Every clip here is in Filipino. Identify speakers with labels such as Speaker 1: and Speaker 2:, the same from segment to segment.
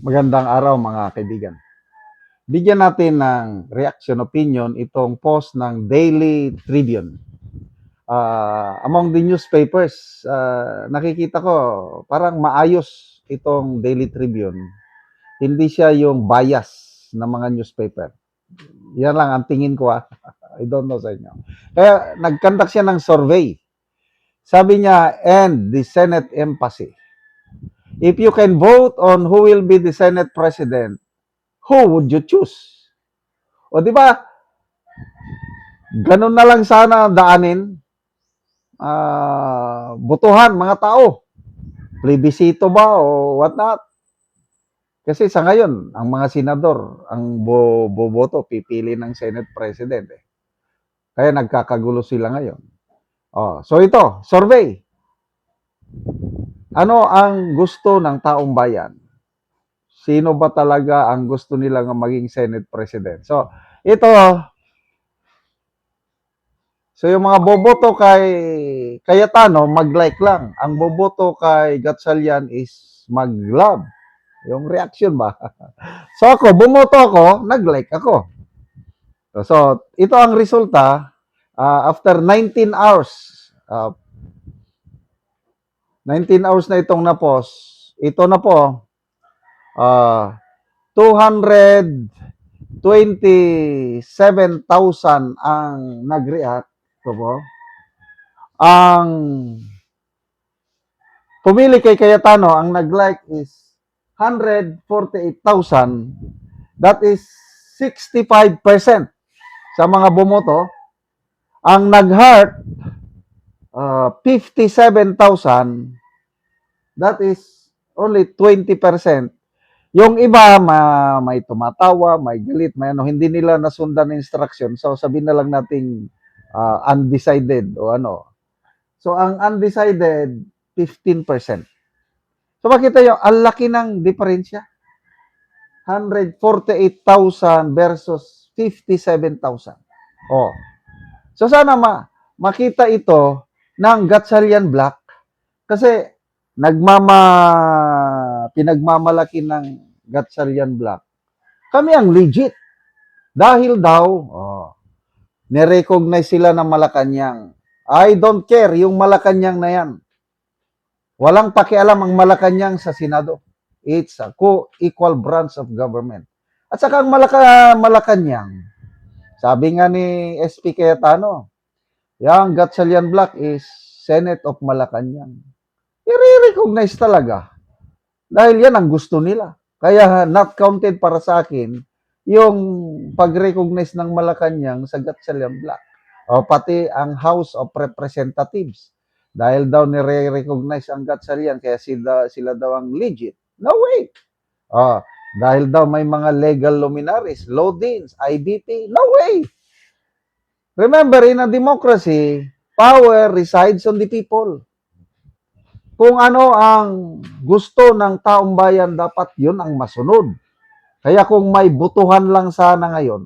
Speaker 1: Magandang araw mga kaibigan. Bigyan natin ng reaction opinion itong post ng Daily Tribune. Among the newspapers, nakikita ko parang maayos itong Daily Tribune. Hindi siya yung bias ng mga newspaper. Yan lang ang tingin ko. I don't know sa inyo. Kaya nag-conduct siya ng survey. Sabi niya, end the Senate empathy. If you can vote on who will be the Senate President, who would you choose? O di ba? Ganun na lang sana daanin. Butuhan mga tao. Plebisito ba o what not? Kasi sa ngayon, ang mga senador, ang boboto, pipili ng Senate President. Kaya nagkakagulo sila ngayon. So ito, survey. Ano ang gusto ng taong bayan? Sino ba talaga ang gusto nila ng maging Senate President? So ito, so yung mga boboto kay Cayetano, mag-like lang. Ang boboto kay Gatchalian is mag-love. Yung reaction ba? So ako, bumoto ako, nag-like ako. So ito ang resulta after 19 hours. 19 hours na itong na-post. Ito na po, 227,000 ang nag-react. Ito po. Ang pumili kay Cayetano, ang nag-like is 148,000. That is 65% sa mga bumoto. Ang nag-heart, 57,000. That is only 20%. Yung iba, may tumatawa, may galit, may ano, hindi nila nasundan ng instruction. So, sabihin na lang nating undecided o ano. So, ang undecided, 15%. So, makita nyo, ang laki ng diferensya. 148,000 versus 57,000. So, sana makita ito ng Gatchalian Black kasi pinagmamalaki ng Gatchalian Black. Kami ang legit. Dahil daw, nirecognize sila ng Malacanang. I don't care, yung Malacanang na yan. Walang pakialam ang Malacanang sa Senado. It's a co-equal branch of government. At saka ang Malacanang, sabi nga ni SP Cayetano, yung Gatchalian Black is Senate of Malacanang. I-recognize talaga. Dahil yan ang gusto nila. Kaya not counted para sa akin yung pag-recognize ng Malacanang sa Gatchalian Black. Pati ang House of Representatives. Dahil daw nire-recognize ang Gatchalian kaya sila daw ang legit. No way! Dahil daw may mga legal luminaries, law deans, IBP. No way! Remember, in a democracy, power resides on the people. Kung ano ang gusto ng taong bayan, dapat yun ang masunod. Kaya kung may butuhan lang sana ngayon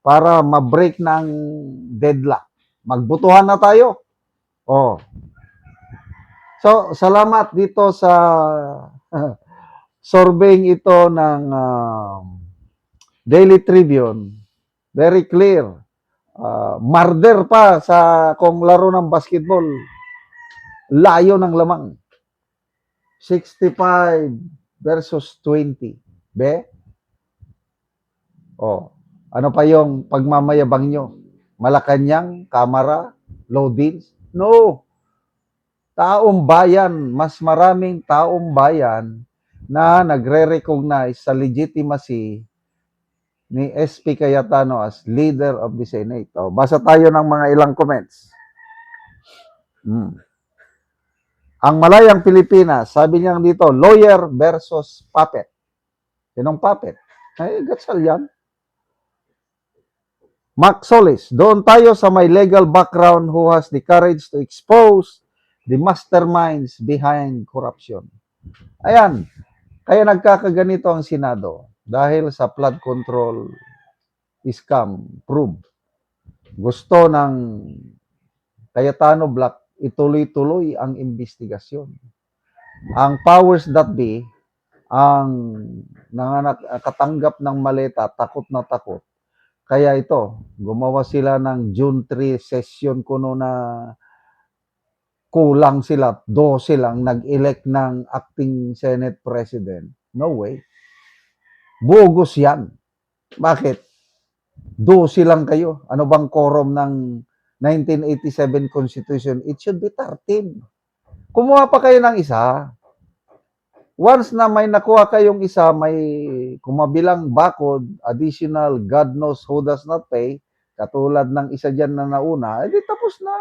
Speaker 1: para ma-break ng deadlock, magbutuhan na tayo. So, salamat dito sa surveying ito ng Daily Tribune. Very clear. Murder pa sa kung laro ng basketball. Layo ng lamang. 65 versus 20. Be? Ano pa yung pagmamayabang nyo? Malacanang, Kamara, Lodins? No. Taong bayan, mas maraming taong bayan na nagre-recognize sa legitimacy ni SP Cayetano as leader of the Senate. Basa tayo ng mga ilang comments. Ang Malayang Pilipinas, sabi niya dito, lawyer versus puppet. Sinong puppet? Gatchalian. Mac Solis, doon tayo sa may legal background who has the courage to expose the masterminds behind corruption. Ayan, kaya nagkakaganito ang Senado dahil sa flood control scam probe. Gusto ng Cayetano Black ituloy-tuloy ang investigasyon. Ang powers that be, ang nakatanggap ng maleta, takot na takot. Kaya ito, gumawa sila ng June 3 session kuno na kulang sila, 12 lang nag-elect ng acting Senate President. No way. Bogus yan. Bakit? 12 lang kayo. Ano bang quorum ng 1987 Constitution? It should be 13. Kumuha pa kayo ng isa. Once na may nakuha kayong isa, may kumabilang bakod, additional, God knows who does not pay, katulad ng isa dyan na nauna, edi tapos na.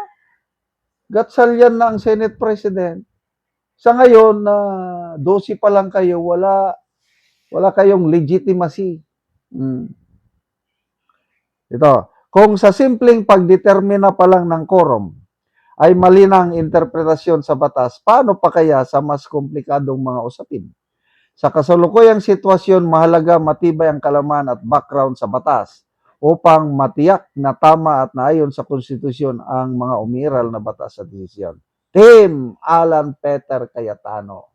Speaker 1: Gatsal yan na ang Senate President. Sa ngayon, 12 pa lang kayo, wala kayong legitimacy. Ito, kung sa simpleng pagdetermina pa lang ng quorum ay mali ng interpretasyon sa batas, paano pa kaya sa mas komplikadong mga usapin? Sa kasalukuyang sitwasyon, mahalaga matibay ang kalaman at background sa batas upang matiyak na tama at naayon sa konstitusyon ang mga umiiral na batas at desisyon. Team Alan Peter Cayetano.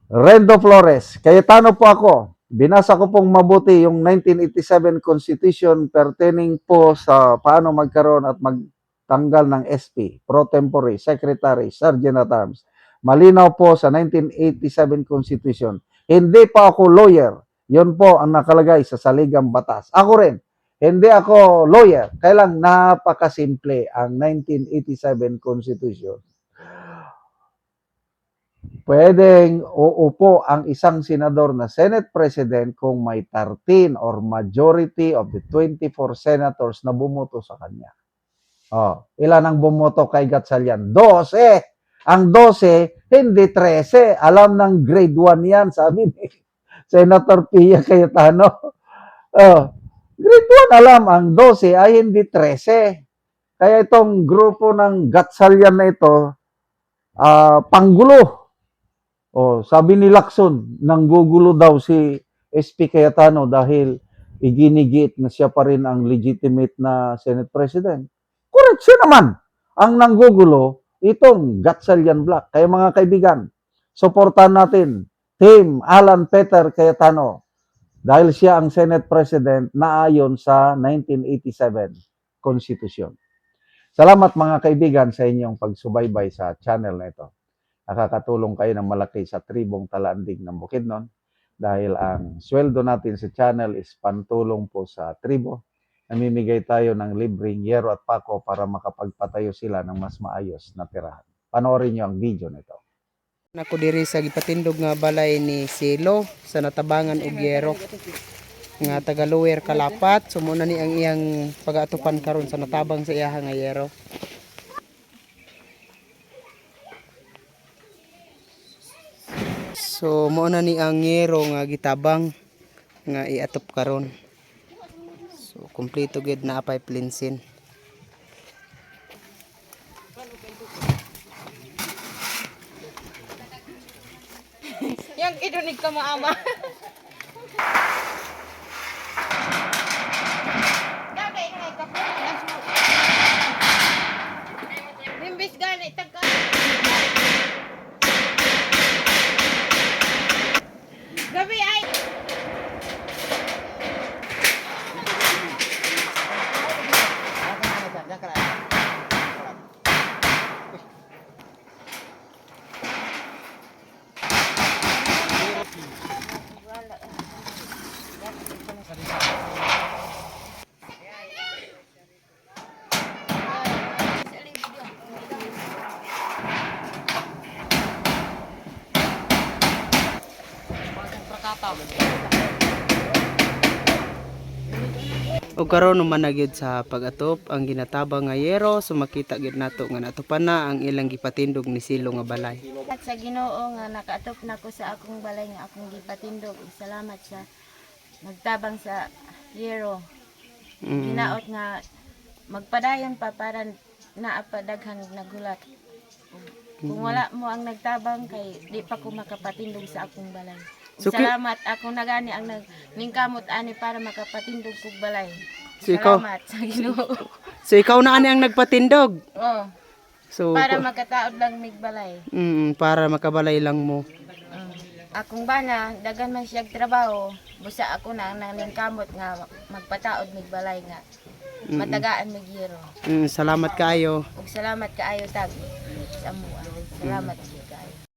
Speaker 1: Rendo Flores, Cayetano po ako. Binasa ko pong mabuti yung 1987 Constitution pertaining po sa paano magkaroon at magtanggal ng SP, Pro Tempore, Secretary, Sergeant at Arms. Malinaw po sa 1987 Constitution. Hindi pa ako lawyer. Yun po ang nakalagay sa saligang batas. Ako rin, hindi ako lawyer. Kailang napakasimple ang 1987 Constitution. Pwedeng uupo ang isang senador na Senate President kung may 13 or majority of the 24 senators na bumoto sa kanya. Ilan ang bumoto kay Gatchalian? 12. Ang 12, hindi 13. Alam ng grade 1 yan, sabi ni Senator Pia Cayetano. Grade 1 alam, ang 12 ay hindi 13. Kaya itong grupo ng Gatchalian na ito, panggulo. Sabi ni Lacson, nanggugulo daw si SP Cayetano dahil iginigit na siya pa rin ang legitimate na Senate President. Correct siya naman. Ang nanggugulo, itong Gatchalian Black. Kaya mga kaibigan, supportan natin Team Alan Peter Cayetano dahil siya ang Senate President na ayon sa 1987 Constitution. Salamat mga kaibigan sa inyong pagsubaybay sa channel na ito. Nakakatulong kayo ng malaki sa tribong Talandig ng Bukidnon dahil ang sweldo natin sa channel is pantulong po sa tribo. Namimigay tayo ng libreng yero at pako para makapagpatayo sila ng mas maayos na tirahan. Panoorin nyo ang video nito.
Speaker 2: Ako diri sa gipatindog nga balay ni Silo sa Natabangan og Yero nga taga Lower Kalapat. So muna ni ang iyang pag-atupan karon sa natabang sa iyaha nga yero. So muna ni ang yero nga gitabang nga iatop karon. So kompleto gid na apay plinsin.
Speaker 3: Yang idunig ka maama. Limbis gani tagka. Gabi ay.
Speaker 2: O karon naman na gyud sa pag-atop ang ginatabang nga yero, so makita gyud nato nga natupan na ang ilang gipatindog ni Silo nga balay.
Speaker 3: At sa Ginoo nga nakaatop na ko sa akong balay nga akong gipatindog. Salamat sa nagtabang sa yero. Ginaot nga magpadayon pa para naapadaghang nagulat. Kung wala mo ang nagtabang kay di pa ko makapatindog sa akong balay.
Speaker 2: So,
Speaker 3: Salamat ako na gani ang ningkamot ani para makapatindog kog balay.
Speaker 2: So, ikaw?
Speaker 3: Salamat sa Ginoo.
Speaker 2: So ikaw na ani ang nagpatindog.
Speaker 3: Oh,
Speaker 2: So
Speaker 3: para makataod lang mig balay.
Speaker 2: para makabalay lang mo.
Speaker 3: akong bana dagan man siya trabaho, busa ako na ang naningkamot nga magpataod mig balay nga matagaan mig yero.
Speaker 2: Salamat kaayo.
Speaker 3: Ug salamat kaayo tag sa mua. Salamat kayo.